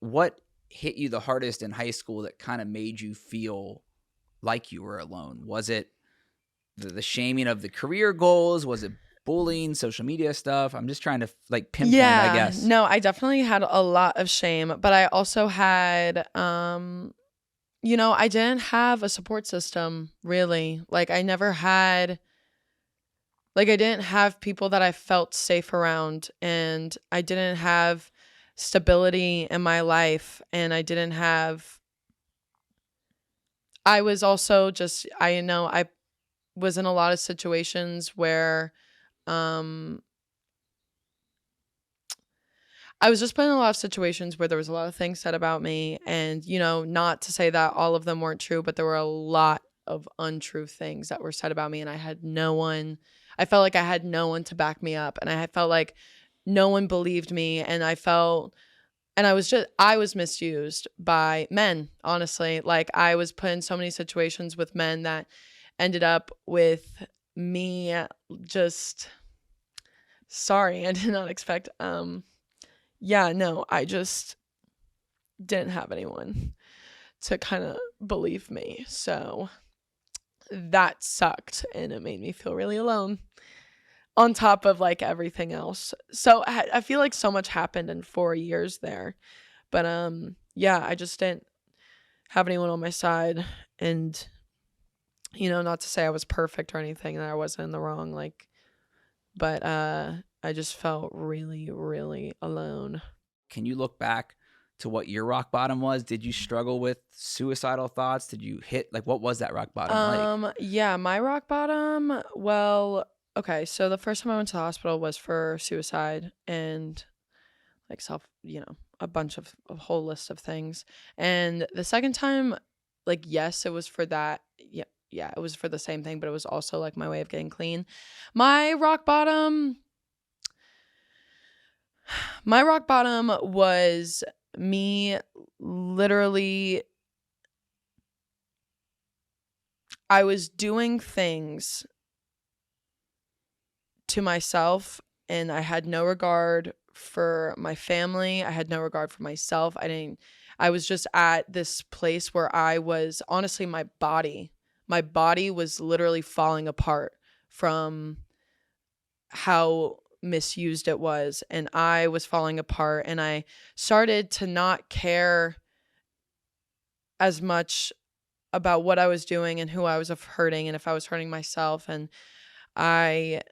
what hit you the hardest in high school that kind of made you feel like you were alone? Was it the shaming of the career goals? Was it bullying, social media stuff? I'm just trying to like pinpoint, I Yeah, guess. no, I definitely had a lot of shame, but I also had, I didn't have a support system really. Like I didn't have people that I felt safe around, and I didn't have stability in my life, and I was also just, I was in a lot of situations where, um, I was just put in a lot of situations where there was a lot of things said about me. And, not to say that all of them weren't true, but there were a lot of untrue things that were said about me. And I felt like I had no one to back me up. And I felt like no one believed me. And I was misused by men, honestly. Like, I was put in so many situations with men that ended up with me just, sorry, I did not expect, yeah, no, I just didn't have anyone to kind of believe me. So that sucked and it made me feel really alone on top of like everything else. So I feel like so much happened in 4 years there. But yeah, I just didn't have anyone on my side, and not to say I was perfect or anything, that I wasn't in the wrong, like, but I just felt really really alone. Can you look back to what your rock bottom was? Did you struggle with suicidal thoughts? Did you hit like what was that rock bottom like? Yeah, my rock bottom, well, okay, so the first time I went to the hospital was for suicide and like a bunch of a whole list of things. And the second time, like, yes, it was for that. Yeah, yeah, it was for the same thing, but it was also like my way of getting clean. My rock bottom, my rock bottom was me literally, I was doing things to myself and I had no regard for my family. I had no regard for myself. I was just at this place where I was honestly, my body was literally falling apart from how misused it was. And I was falling apart, and I started to not care as much about what I was doing and who I was hurting and if I was hurting myself. And I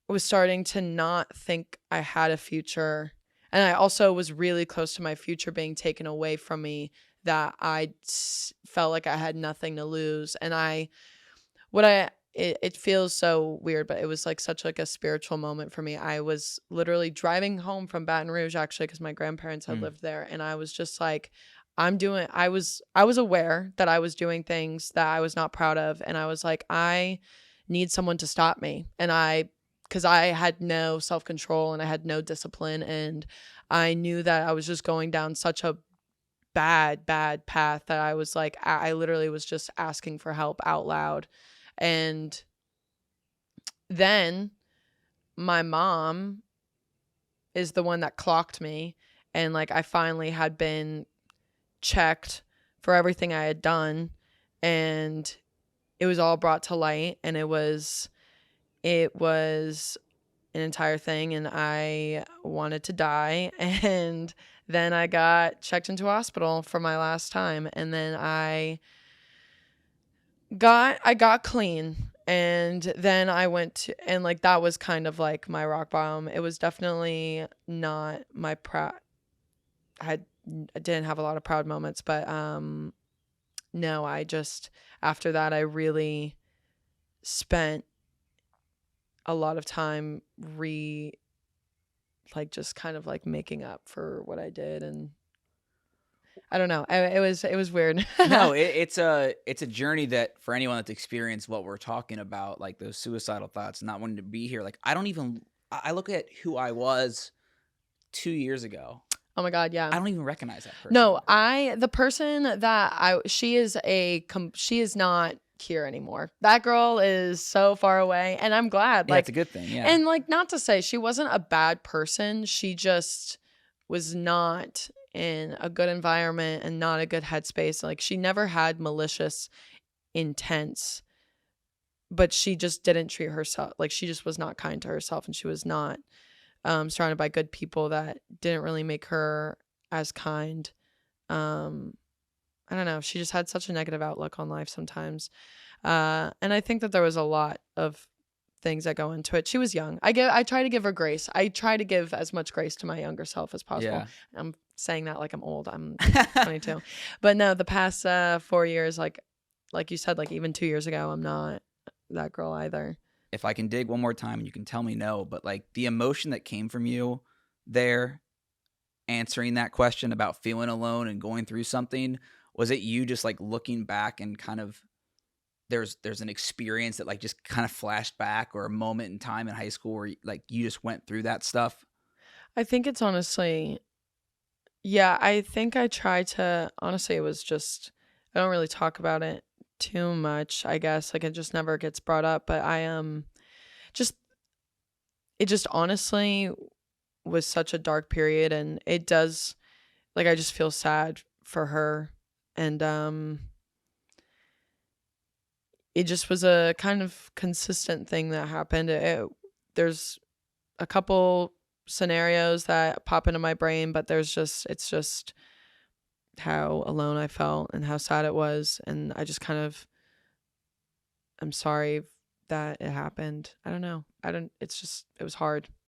was starting to not think I had a future. And I also was really close to my future being taken away from me, that felt like I had nothing to lose. And it feels so weird, but it was like such like a spiritual moment for me. I was literally driving home from Baton Rouge, actually, because my grandparents had Mm. lived there. And I was just like, I was aware that I was doing things that I was not proud of. And I was like, I need someone to stop me. Because I had no self-control and I had no discipline, and I knew that I was just going down such a bad path that I was like, I literally was just asking for help out loud. And then my mom is the one that clocked me, and like I finally had been checked for everything I had done, and it was all brought to light, and it was an entire thing, and I wanted to die. And then I got checked into a hospital for my last time, and then I got clean. And then I went to, and like that was kind of like my rock bottom. It was definitely not my proud. I didn't have a lot of proud moments, but no, I just, after that I really spent a lot of time like just kind of like making up for what I did. And I don't know. It was weird. No, it's a journey that for anyone that's experienced what we're talking about, like those suicidal thoughts, not wanting to be here. Like I look at who I was 2 years ago. Oh my God, yeah. I don't even recognize that person. No, the person that she is not here anymore. That girl is so far away, and I'm glad. Yeah, it's a Like, good thing. Yeah. and like, not to say she wasn't a bad person. She just was not in a good environment and not a good headspace. Like, she never had malicious intents, but she just didn't treat herself, like, she just was not kind to herself, and she was not surrounded by good people that didn't really make her as kind. um I don't know, she just had such a negative outlook on life sometimes. And I think that there was a lot of things that go into it. She was young. I try to give her grace. I try to give as much grace to my younger self as possible. Yeah. I'm saying that like I'm old. I'm 22. But no, the past 4 years, like you said, like even 2 years ago, I'm not that girl either. If I can dig one more time and you can tell me no, but like the emotion that came from you there answering that question about feeling alone and going through something, was it you just like looking back and kind of there's an experience that like just kind of flashed back, or a moment in time in high school where like you just went through that stuff? I think it's honestly, yeah, I think I try to, honestly, it was just, I don't really talk about it too much, I guess. Like, it just never gets brought up, but just, it just honestly was such a dark period, and it does, like, I just feel sad for her. And it just was a kind of consistent thing that happened. There's a couple scenarios that pop into my brain, but it's just how alone I felt and how sad it was. And I just kind of, I'm sorry that it happened. I don't know. It's just, it was hard.